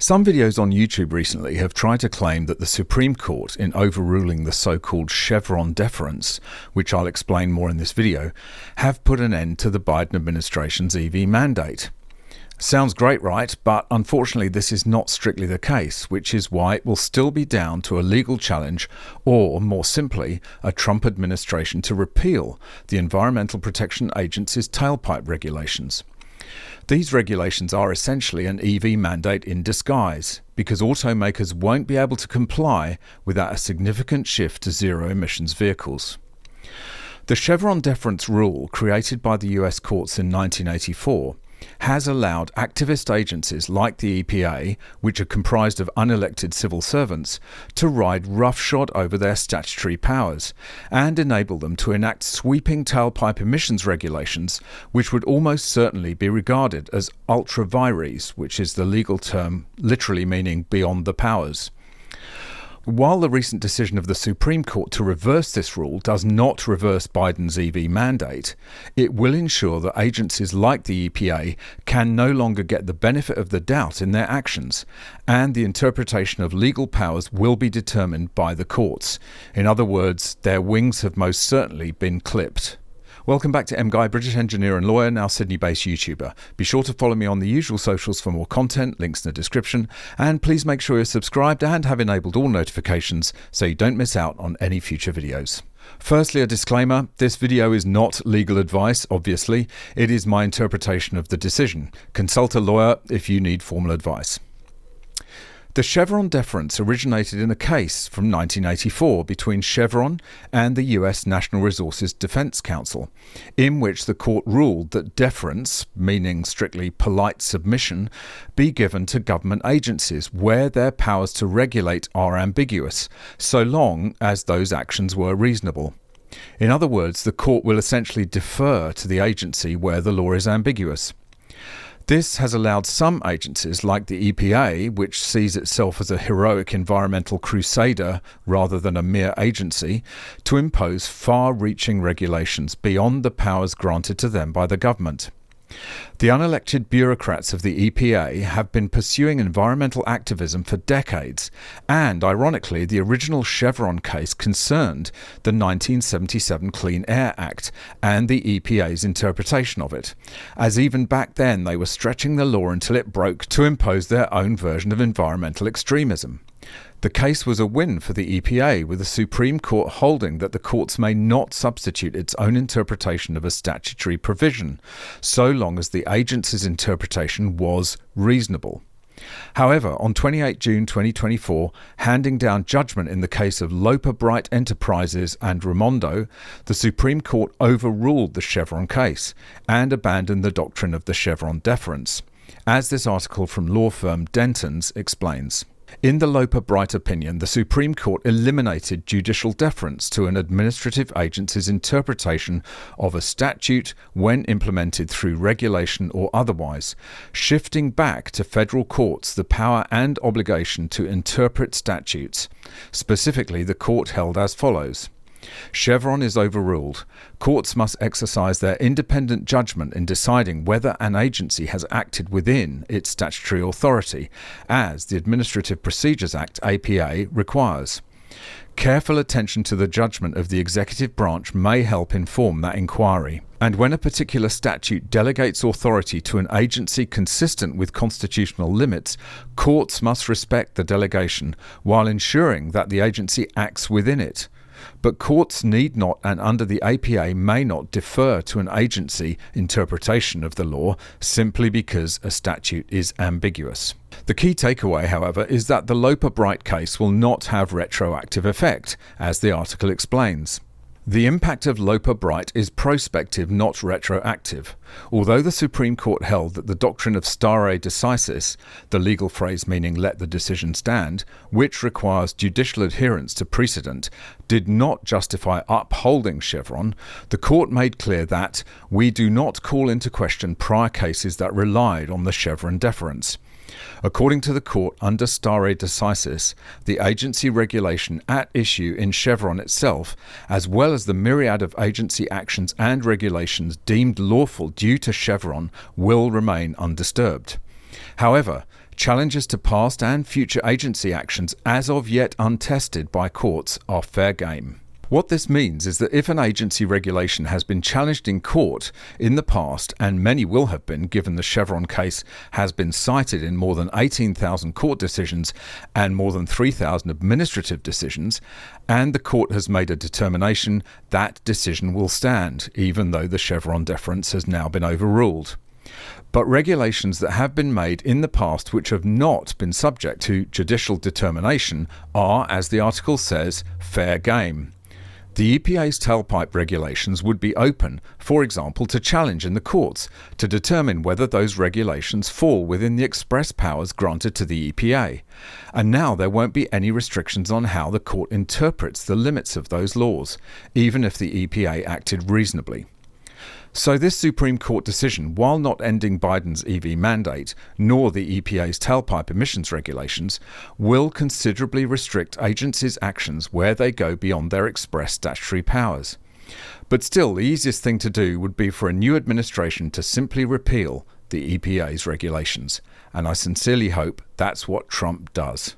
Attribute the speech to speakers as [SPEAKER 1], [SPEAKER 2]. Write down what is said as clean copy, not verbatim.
[SPEAKER 1] Some videos on YouTube recently have tried to claim that the Supreme Court, in overruling the so-called Chevron Deference, which I'll explain more in this video, have put an end to the Biden administration's EV mandate. Sounds great, right? But unfortunately this is not strictly the case, which is why it will still be down to a legal challenge or, more simply, a Trump administration to repeal the Environmental Protection Agency's tailpipe regulations. These regulations are essentially an EV mandate in disguise, because automakers won't be able to comply without a significant shift to zero-emissions vehicles. The Chevron Deference rule, created by the US courts in 1984, has allowed activist agencies like the EPA, which are comprised of unelected civil servants, to ride roughshod over their statutory powers and enable them to enact sweeping tailpipe emissions regulations which would almost certainly be regarded as ultra vires, which is the legal term literally meaning beyond the powers. While the recent decision of the Supreme Court to reverse this rule does not reverse Biden's EV mandate, it will ensure that agencies like the EPA can no longer get the benefit of the doubt in their actions, and the interpretation of legal powers will be determined by the courts. In other words, their wings have most certainly been clipped. Welcome back to MGUY, British engineer and lawyer, now Sydney-based YouTuber. Be sure to follow me on the usual socials for more content, links in the description, and please make sure you're subscribed and have enabled all notifications so you don't miss out on any future videos. Firstly, a disclaimer, this video is not legal advice, obviously. It is my interpretation of the decision. Consult a lawyer if you need formal advice. The Chevron Deference originated in a case from 1984 between Chevron and the US National Resources Defense Council, in which the court ruled that deference, meaning strictly polite submission, be given to government agencies where their powers to regulate are ambiguous, so long as those actions were reasonable. In other words, the court will essentially defer to the agency where the law is ambiguous. This has allowed some agencies like the EPA, which sees itself as a heroic environmental crusader rather than a mere agency, to impose far-reaching regulations beyond the powers granted to them by the government. The unelected bureaucrats of the EPA have been pursuing environmental activism for decades, and ironically the original Chevron case concerned the 1977 Clean Air Act and the EPA's interpretation of it, as even back then they were stretching the law until it broke to impose their own version of environmental extremism. The case was a win for the EPA, with the Supreme Court holding that the courts may not substitute its own interpretation of a statutory provision, so long as the agency's interpretation was reasonable. However, on 28 June 2024, handing down judgment in the case of Loper Bright Enterprises and Raimondo, the Supreme Court overruled the Chevron case and abandoned the doctrine of the Chevron Deference, as this article from law firm Denton's explains. In the Loper Bright opinion, the Supreme Court eliminated judicial deference to an administrative agency's interpretation of a statute when implemented through regulation or otherwise, shifting back to federal courts the power and obligation to interpret statutes. Specifically, the court held as follows. Chevron is overruled. Courts must exercise their independent judgment in deciding whether an agency has acted within its statutory authority, as the Administrative Procedures Act (APA) requires. Careful attention to the judgment of the executive branch may help inform that inquiry. And when a particular statute delegates authority to an agency consistent with constitutional limits, courts must respect the delegation while ensuring that the agency acts within it. But courts need not, and under the APA may not, defer to an agency interpretation of the law simply because a statute is ambiguous. The key takeaway, however, is that the Loper Bright case will not have retroactive effect, as the article explains. The impact of Loper Bright is prospective, not retroactive. Although the Supreme Court held that the doctrine of stare decisis, the legal phrase meaning let the decision stand, which requires judicial adherence to precedent, did not justify upholding Chevron, the court made clear that we do not call into question prior cases that relied on the Chevron deference. According to the court, under stare decisis, the agency regulation at issue in Chevron itself, as well as the myriad of agency actions and regulations deemed lawful due to Chevron, will remain undisturbed. However, Challenges to past and future agency actions as of yet untested by courts are fair game. What this means is that if an agency regulation has been challenged in court in the past, and many will have been given the Chevron case has been cited in more than 18,000 court decisions and more than 3,000 administrative decisions, and the court has made a determination, that decision will stand, even though the Chevron deference has now been overruled. But regulations that have been made in the past which have not been subject to judicial determination are, as the article says, fair game. The EPA's tailpipe regulations would be open, for example, to challenge in the courts to determine whether those regulations fall within the express powers granted to the EPA. And now there won't be any restrictions on how the court interprets the limits of those laws, even if the EPA acted reasonably. So this Supreme Court decision, while not ending Biden's EV mandate, nor the EPA's tailpipe emissions regulations, will considerably restrict agencies' actions where they go beyond their express statutory powers. But still, the easiest thing to do would be for a new administration to simply repeal the EPA's regulations. And I sincerely hope that's what Trump does.